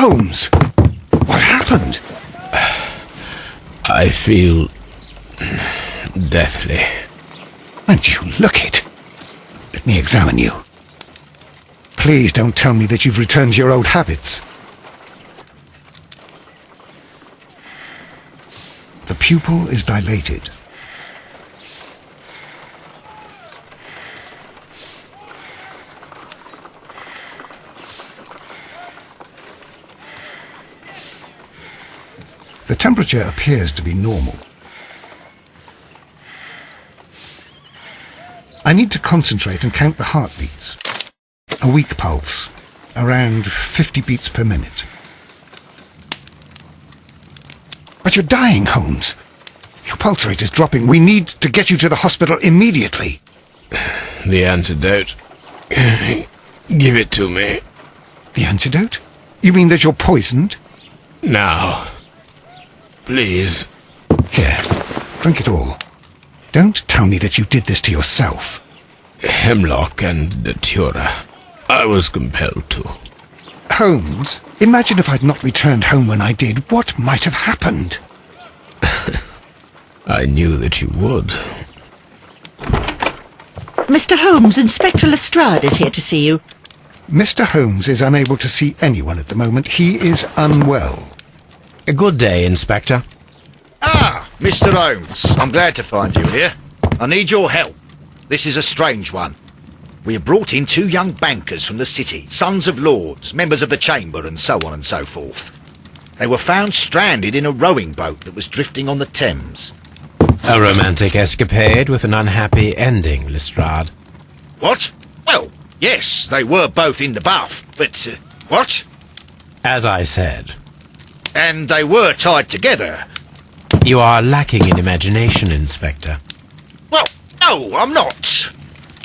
Holmes, what happened? I feel deathly. And you look it. Let me examine you. Please don't tell me that you've returned to your old habits. The pupil is dilated. The temperature appears to be normal. I need to concentrate and count the heartbeats. A weak pulse, around 50 beats per minute. But you're dying, Holmes. Your pulse rate is dropping. We need to get you to the hospital immediately. The antidote. Give it to me. The antidote? You mean that you're poisoned? Now. Please. Here, drink it all. Don't tell me that you did this to yourself. Hemlock and datura. I was compelled to. Holmes, imagine if I'd not returned home when I did. What might have happened? I knew that you would. Mr. Holmes, Inspector Lestrade is here to see you. Mr. Holmes is unable to see anyone at the moment. He is unwell. A good day, Inspector. Ah, Mr. Holmes. I'm glad to find you here. I need your help. This is a strange one. We have brought in 2 young bankers from the city, sons of lords, members of the Chamber, and so on and so forth. They were found stranded in a rowing boat that was drifting on the Thames. A romantic escapade with an unhappy ending, Lestrade. What? Well, yes, they were both in the bath, but, what? As I said. And they were tied together. You are lacking in imagination, Inspector. Well, no, I'm not.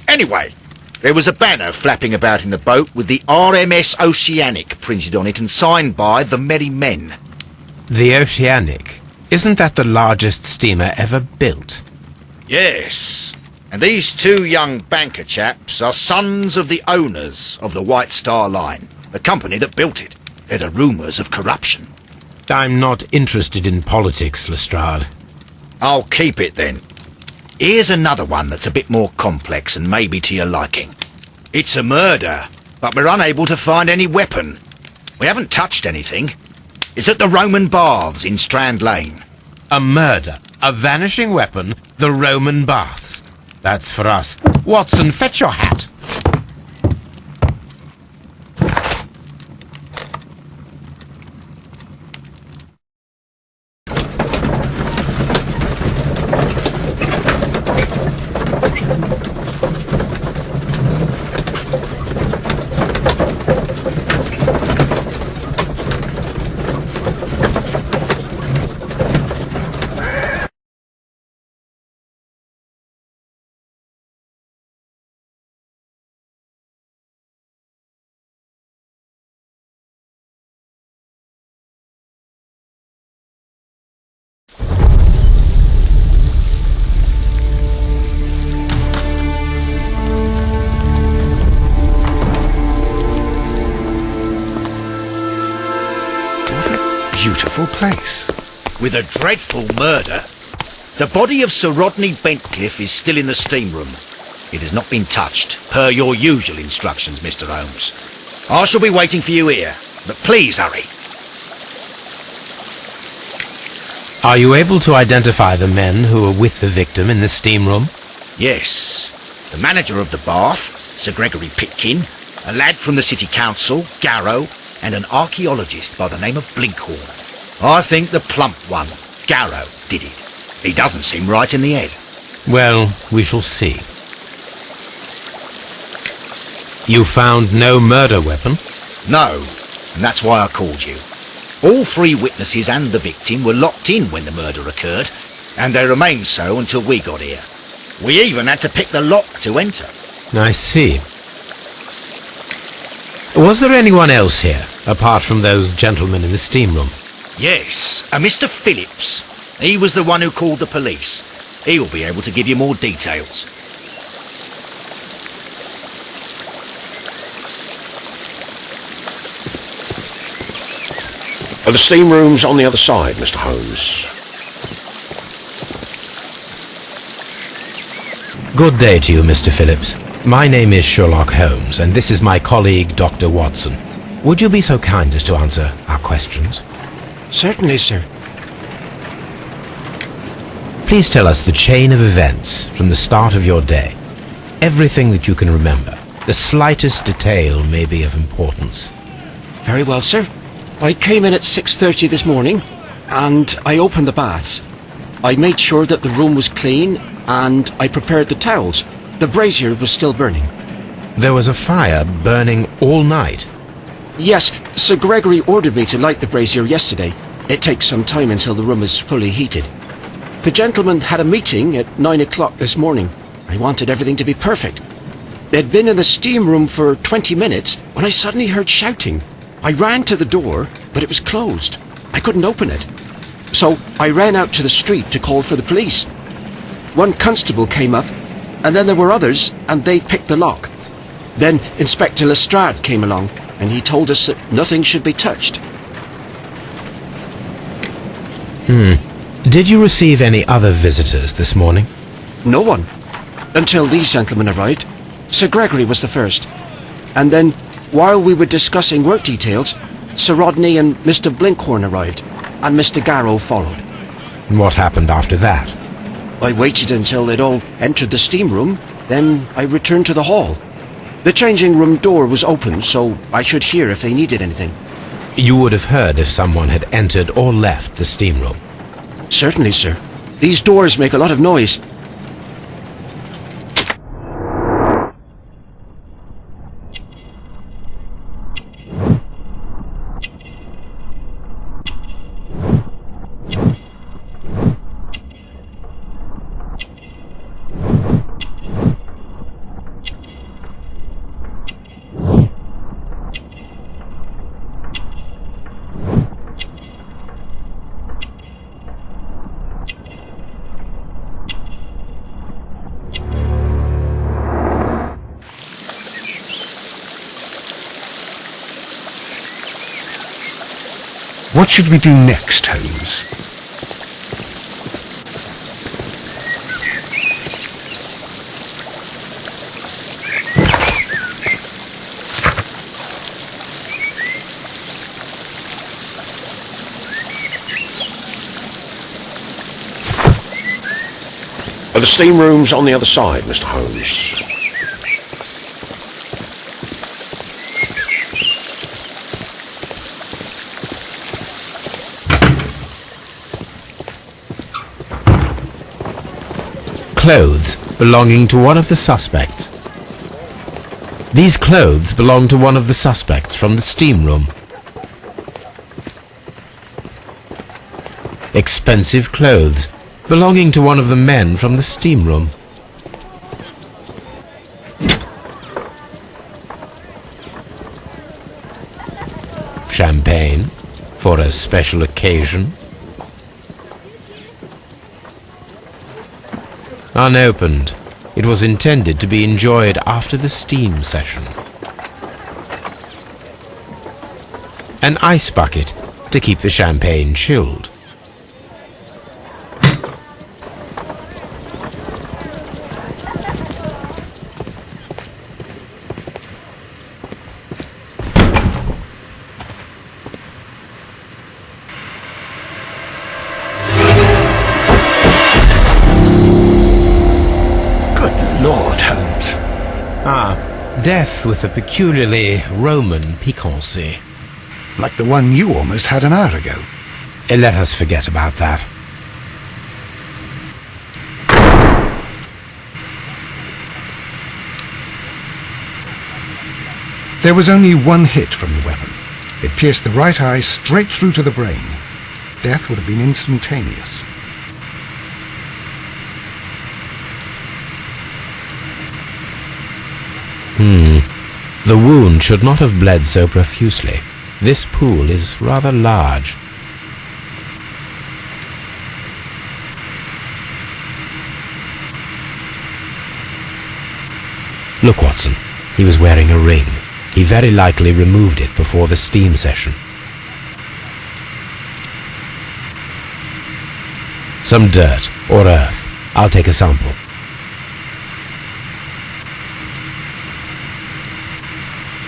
Anyway, there was a banner flapping about in the boat with the RMS Oceanic printed on it and signed by the Merry Men. The Oceanic? Isn't that the largest steamer ever built? Yes. And these 2 young banker chaps are sons of the owners of the White Star Line, the company that built it. There are rumours of corruption. I'm not interested in politics, Lestrade. I'll keep it then. Here's another one that's a bit more complex and maybe to your liking. It's a murder, but we're unable to find any weapon. We haven't touched anything. It's at the Roman Baths in Strand Lane. A murder, a vanishing weapon, the Roman Baths. That's for us. Watson, fetch your hat. Beautiful place. With a dreadful murder. The body of Sir Rodney Bentcliffe is still in the steam room. It has not been touched, per your usual instructions, Mr. Holmes. I shall be waiting for you here, but please hurry. Are you able to identify the men who were with the victim in the steam room? Yes. The manager of the bath, Sir Gregory Pitkin, a lad from the City Council, Garrow, and an archaeologist by the name of Blinkhorn. I think the plump one, Garrow, did it. He doesn't seem right in the head. Well, we shall see. You found no murder weapon? No, and that's why I called you. All 3 witnesses and the victim were locked in when the murder occurred, and they remained so until we got here. We even had to pick the lock to enter. I see. Was there anyone else here, apart from those gentlemen in the steam room? Yes, a Mr. Phillips. He was the one who called the police. He'll be able to give you more details. Are the steam rooms on the other side, Mr. Holmes? Good day to you, Mr. Phillips. My name is Sherlock Holmes, and this is my colleague, Dr. Watson. Would you be so kind as to answer our questions? Certainly, sir. Please tell us the chain of events from the start of your day. Everything that you can remember. The slightest detail may be of importance. Very well, sir. I came in at 6:30 this morning, and I opened the baths. I made sure that the room was clean, and I prepared the towels. The brazier was still burning. There was a fire burning all night. Yes, Sir Gregory ordered me to light the brazier yesterday. It takes some time until the room is fully heated. The gentleman had a meeting at 9 o'clock this morning. I wanted everything to be perfect. They'd been in the steam room for 20 minutes when I suddenly heard shouting. I ran to the door, but it was closed. I couldn't open it. So I ran out to the street to call for the police. One constable came up, and then there were others, and they picked the lock. Then Inspector Lestrade came along, and he told us that nothing should be touched. Did you receive any other visitors this morning? No one. Until these gentlemen arrived. Sir Gregory was the first. And then, while we were discussing work details, Sir Rodney and Mr. Blinkhorn arrived, and Mr. Garrow followed. And what happened after that? I waited until they'd all entered the steam room, then I returned to the hall. The changing room door was open, so I should hear if they needed anything. You would have heard if someone had entered or left the steam room. Certainly, sir. These doors make a lot of noise. What should we do next, Holmes? Are the steam rooms on the other side, Mr. Holmes? Clothes belonging to one of the suspects. These clothes belong to one of the suspects from the steam room. Expensive clothes belonging to one of the men from the steam room. Champagne for a special occasion. Unopened. It was intended to be enjoyed after the steam session. An ice bucket to keep the champagne chilled. Lord, Holmes. Death with a peculiarly Roman piquancy. Like the one you almost had an hour ago. Let us forget about that. There was only one hit from the weapon. It pierced the right eye straight through to the brain. Death would have been instantaneous. The wound should not have bled so profusely. This pool is rather large. Look, Watson. He was wearing a ring. He very likely removed it before the steam session. Some dirt or earth. I'll take a sample.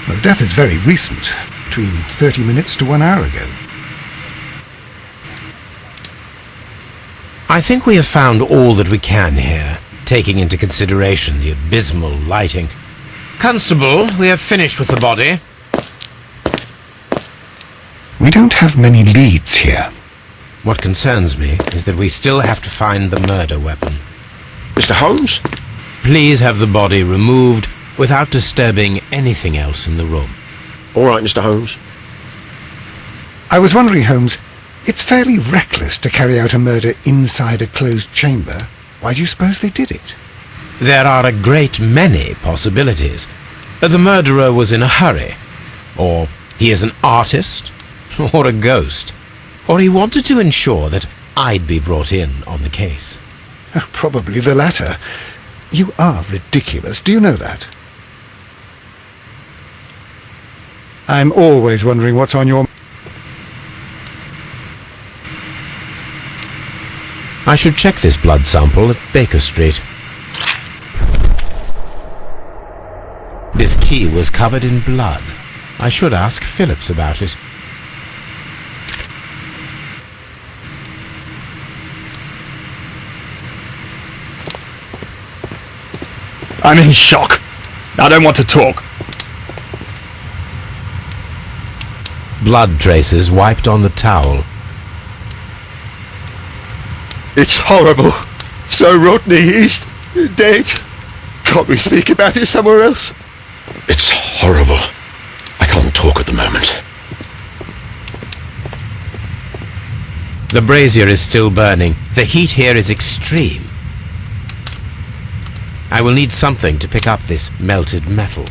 Well, the death is very recent, between 30 minutes to 1 hour ago. I think we have found all that we can here, taking into consideration the abysmal lighting. Constable, we have finished with the body. We don't have many leads here. What concerns me is that we still have to find the murder weapon. Mr. Holmes? Please have the body removed without disturbing anything else in the room. All right, Mr. Holmes. I was wondering, Holmes, it's fairly reckless to carry out a murder inside a closed chamber. Why do you suppose they did it? There are a great many possibilities. The murderer was in a hurry, or he is an artist, or a ghost, or he wanted to ensure that I'd be brought in on the case. Probably the latter. You are ridiculous, do you know that? I'm always wondering what's on your... I should check this blood sample at Baker Street. This key was covered in blood. I should ask Phillips about it. I'm in shock. I don't want to talk. Blood traces wiped on the towel. It's horrible. So Rodney is dead. Can't we speak about it somewhere else? It's horrible. I can't talk at the moment. The brazier is still burning. The heat here is extreme. I will need something to pick up this melted metal.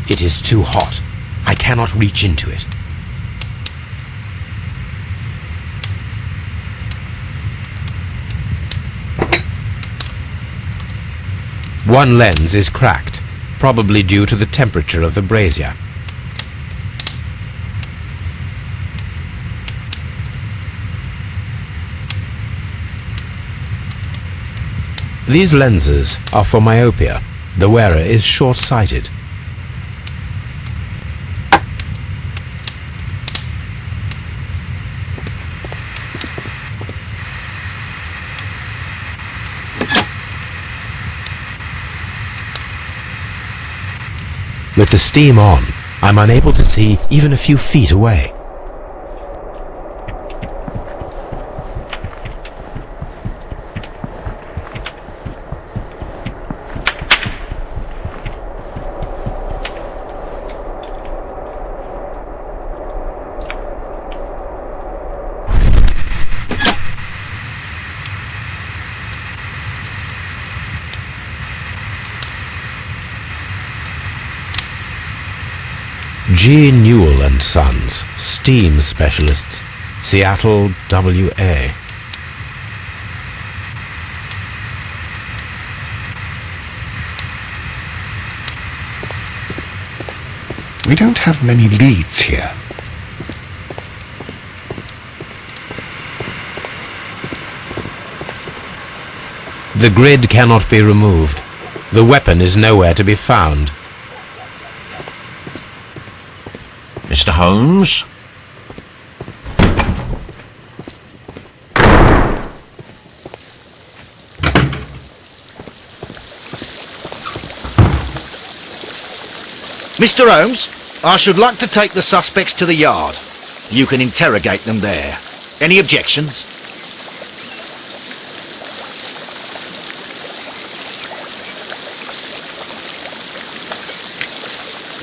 It is too hot. I cannot reach into it. One lens is cracked, probably due to the temperature of the brazier. These lenses are for myopia. The wearer is short-sighted. With the steam on, I'm unable to see even a few feet away. G. Newell and Sons, steam specialists, Seattle, WA. We don't have many leads here. The grid cannot be removed. The weapon is nowhere to be found. Mr. Holmes? Mr. Holmes, I should like to take the suspects to the yard. You can interrogate them there. Any objections?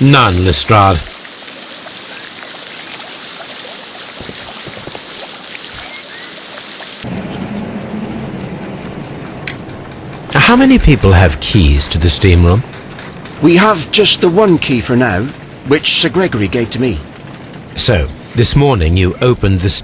None, Lestrade. How many people have keys to the steam room? We have just the one key for now, which Sir Gregory gave to me. So, this morning you opened the